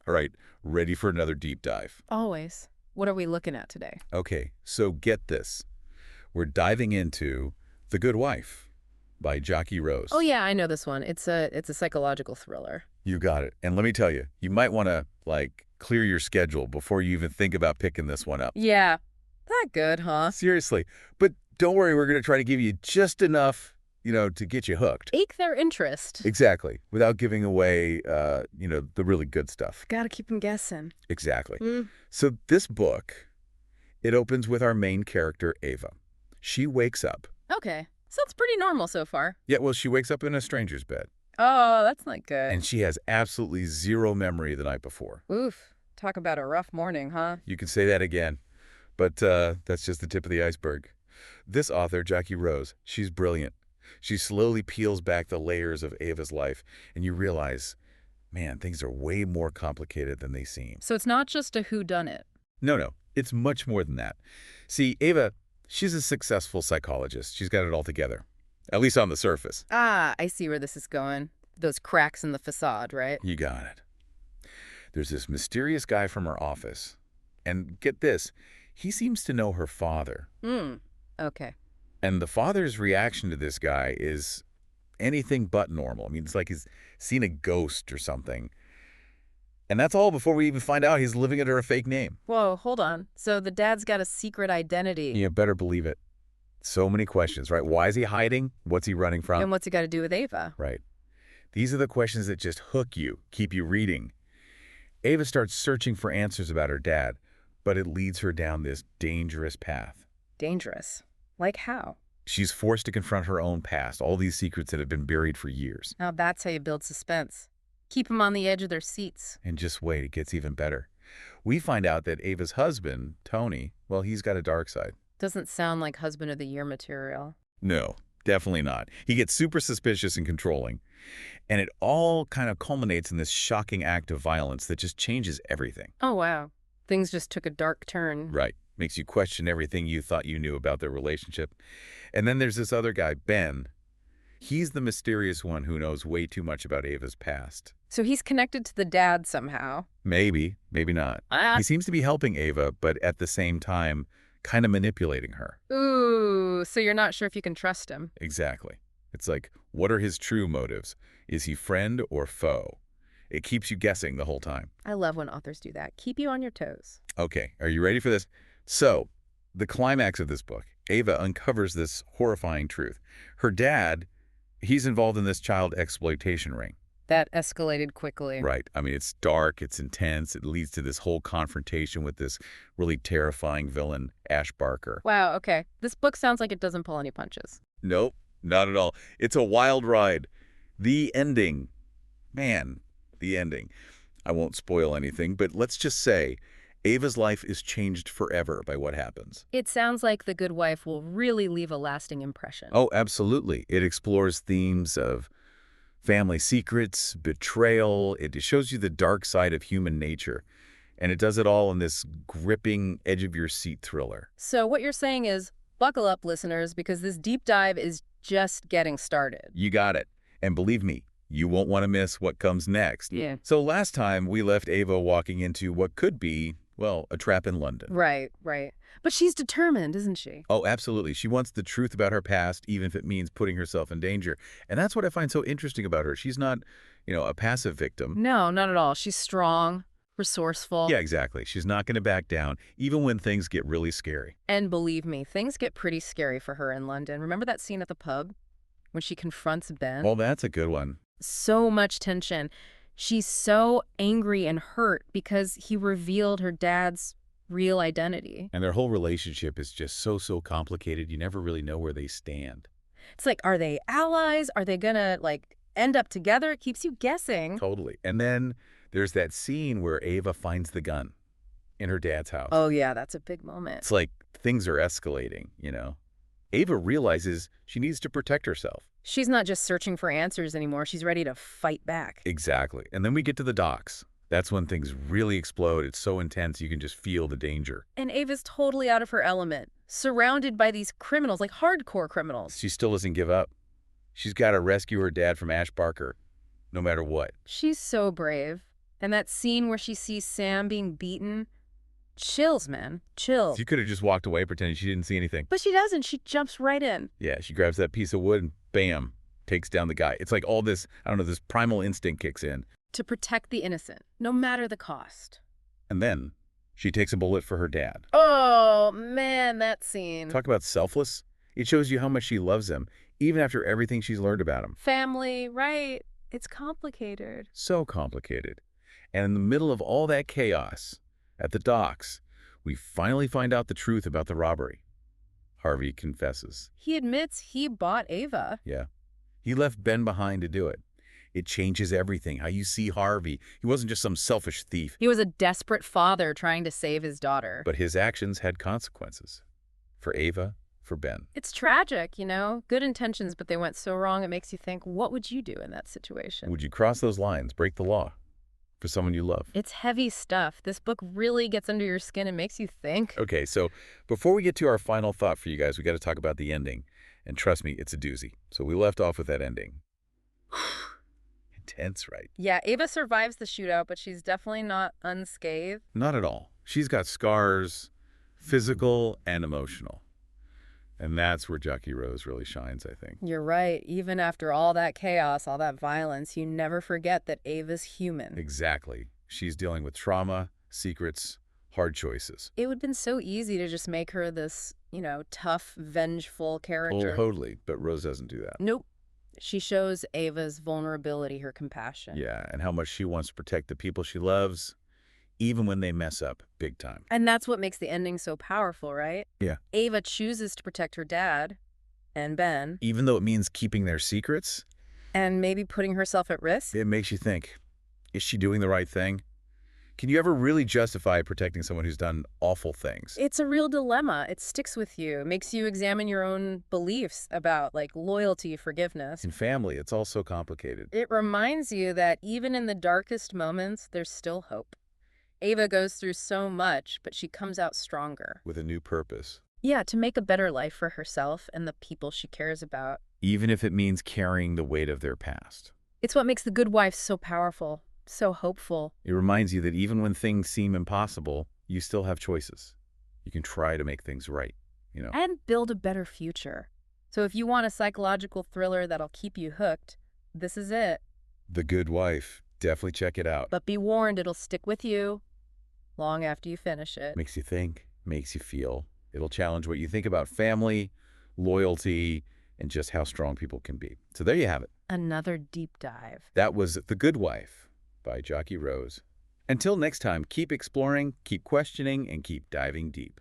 All right, ready for another deep dive. Always. What are we looking at today? Okay, so get this. We're diving into The Good Wife by Jacqui Oh Rose. yeah, I know this one. It's a psychological thriller. You got it. And let me tell you, you might want to, clear your schedule before you even think about picking this one up. Yeah. That good, huh? Seriously. But don't worry, we're going to try to give you just enough, to get you hooked. Pique their interest. Exactly. Without giving away, the really good stuff. Gotta keep them guessing. Exactly. Mm. So this book, it opens with our main character, Ava. She wakes up. Okay. So it's pretty normal so far. Yeah, well, she wakes up in a stranger's bed. Oh, that's not good. And she has absolutely zero memory the night before. Oof. Talk about a rough morning, huh? You can say that again. But that's just the tip of the iceberg. This author, Jacqui Rose, she's brilliant. She slowly peels back the layers of Ava's life, and you realize, man, things are way more complicated than they seem. So it's not just a whodunit. No, it's much more than that. See, Ava, she's a successful psychologist. She's got it all together, at least on the surface. Ah, I see where this is going. Those cracks in the facade, right? You got it. There's this mysterious guy from her office. And get this, he seems to know her father. Okay. And the father's reaction to this guy is anything but normal. I mean, it's like he's seen a ghost or something. And that's all before we even find out he's living under a fake name. Whoa, hold on. So the dad's got a secret identity. You better believe it. So many questions, right? Why is he hiding? What's he running from? And what's it got to do with Ava? Right. These are the questions that just hook you, keep you reading. Ava starts searching for answers about her dad, but it leads her down this dangerous path. Dangerous. Like how? She's forced to confront her own past, all these secrets that have been buried for years. Now that's how you build suspense. Keep them on the edge of their seats. And just wait, it gets even better. We find out that Ava's husband, Tony, well, he's got a dark side. Doesn't sound like husband of the year material. No, definitely not. He gets super suspicious and controlling. And it all kind of culminates in this shocking act of violence that just changes everything. Oh, wow. Things just took a dark turn. Right. Makes you question everything you thought you knew about their relationship. And then there's this other guy, Ben. He's the mysterious one who knows way too much about Ava's past. So he's connected to the dad somehow. Maybe, maybe not. He seems to be helping Ava, but at the same time, kind of manipulating her. Ooh, so you're not sure if you can trust him. Exactly. It's like, what are his true motives? Is he friend or foe? It keeps you guessing the whole time. I love when authors do that. Keep you on your toes. Okay, are you ready for this? So, the climax of this book, Ava uncovers this horrifying truth. Her dad, he's involved in this child exploitation ring. That escalated quickly. Right. I mean, it's dark, it's intense, it leads to this whole confrontation with this really terrifying villain, Ash Barker. Wow, okay. This book sounds like it doesn't pull any punches. Nope, not at all. It's a wild ride. The ending. Man, the ending. I won't spoil anything, but let's just say Ava's life is changed forever by what happens. It sounds like The Good Wife will really leave a lasting impression. Oh, absolutely. It explores themes of family secrets, betrayal. It shows you the dark side of human nature. And it does it all in this gripping, edge-of-your-seat thriller. So what you're saying is, buckle up, listeners, because this deep dive is just getting started. You got it. And believe me, you won't want to miss what comes next. Yeah. So last time, we left Ava walking into what could be, well, a trap in London. Right. But she's determined, isn't she? Oh, absolutely. She wants the truth about her past, even if it means putting herself in danger. And that's what I find so interesting about her. She's not, a passive victim. No, not at all. She's strong, resourceful. Yeah, exactly. She's not going to back down, even when things get really scary. And believe me, things get pretty scary for her in London. Remember that scene at the pub when she confronts Ben? Well, that's a good one. So much tension. She's so angry and hurt because he revealed her dad's real identity. And their whole relationship is just so complicated. You never really know where they stand. It's like, are they allies? Are they gonna, end up together? It keeps you guessing. Totally. And then there's that scene where Ava finds the gun in her dad's house. Oh, yeah, that's a big moment. It's like things are escalating, Ava realizes she needs to protect herself. She's not just searching for answers anymore. She's ready to fight back. Exactly. And then we get to the docks. That's when things really explode. It's so intense, you can just feel the danger. And Ava's totally out of her element, surrounded by these criminals, like hardcore criminals. She still doesn't give up. She's got to rescue her dad from Ash Barker, no matter what. She's so brave. And that scene where she sees Sam being beaten, chills, man, chills. She could have just walked away pretending she didn't see anything. But she doesn't. She jumps right in. Yeah, she grabs that piece of wood and bam, takes down the guy. It's like all this, I don't know, this primal instinct kicks in. To protect the innocent, no matter the cost. And then she takes a bullet for her dad. Oh, man, that scene. Talk about selfless. It shows you how much she loves him, even after everything she's learned about him. Family, right. It's complicated. So complicated. And in the middle of all that chaos, at the docks, we finally find out the truth about the robbery. Harvey confesses. He admits he bought Ava. Yeah. He left Ben behind to do it. It changes everything, how you see Harvey. He wasn't just some selfish thief. He was a desperate father trying to save his daughter. But his actions had consequences. For Ava, for Ben. It's tragic, you know? Good intentions, but they went so wrong it makes you think, what would you do in that situation? Would you cross those lines, break the law, for someone you love? It's heavy stuff. This book really gets under your skin and makes you think. Okay, so before we get to our final thought for you guys, we got to talk about the ending. And trust me, it's a doozy. So we left off with that ending. Intense, right? Yeah, Ava survives the shootout, but she's definitely not unscathed. Not at all. She's got scars, physical and emotional. And that's where Jacqui Rose really shines, I think. You're right. Even after all that chaos, all that violence, you never forget that Ava's human. Exactly. She's dealing with trauma, secrets, hard choices. It would have been so easy to just make her this, you know, tough, vengeful character. Oh, totally. But Rose doesn't do that. Nope. She shows Ava's vulnerability, her compassion. Yeah, and how much she wants to protect the people she loves, even when they mess up big time. And that's what makes the ending so powerful, right? Yeah. Ava chooses to protect her dad and Ben. Even though it means keeping their secrets, and maybe putting herself at risk. it makes you think, is she doing the right thing? Can you ever really justify protecting someone who's done awful things? It's a real dilemma. It sticks with you. It makes you examine your own beliefs about, like, loyalty, forgiveness. In family, it's all so complicated. It reminds you that even in the darkest moments, there's still hope. Ava goes through so much, but she comes out stronger. With a new purpose. Yeah, to make a better life for herself and the people she cares about. Even if it means carrying the weight of their past. It's what makes The Good Wife so powerful, so hopeful. It reminds you that even when things seem impossible, you still have choices. You can try to make things right, you know. And build a better future. So if you want a psychological thriller that'll keep you hooked, this is it. The Good Wife. Definitely check it out. But be warned, it'll stick with you long after you finish it. Makes you think, makes you feel. It'll challenge what you think about family, loyalty, and just how strong people can be. So there you have it. Another deep dive. That was The Good Wife by Jacqui Rose. Until next time, keep exploring, keep questioning, and keep diving deep.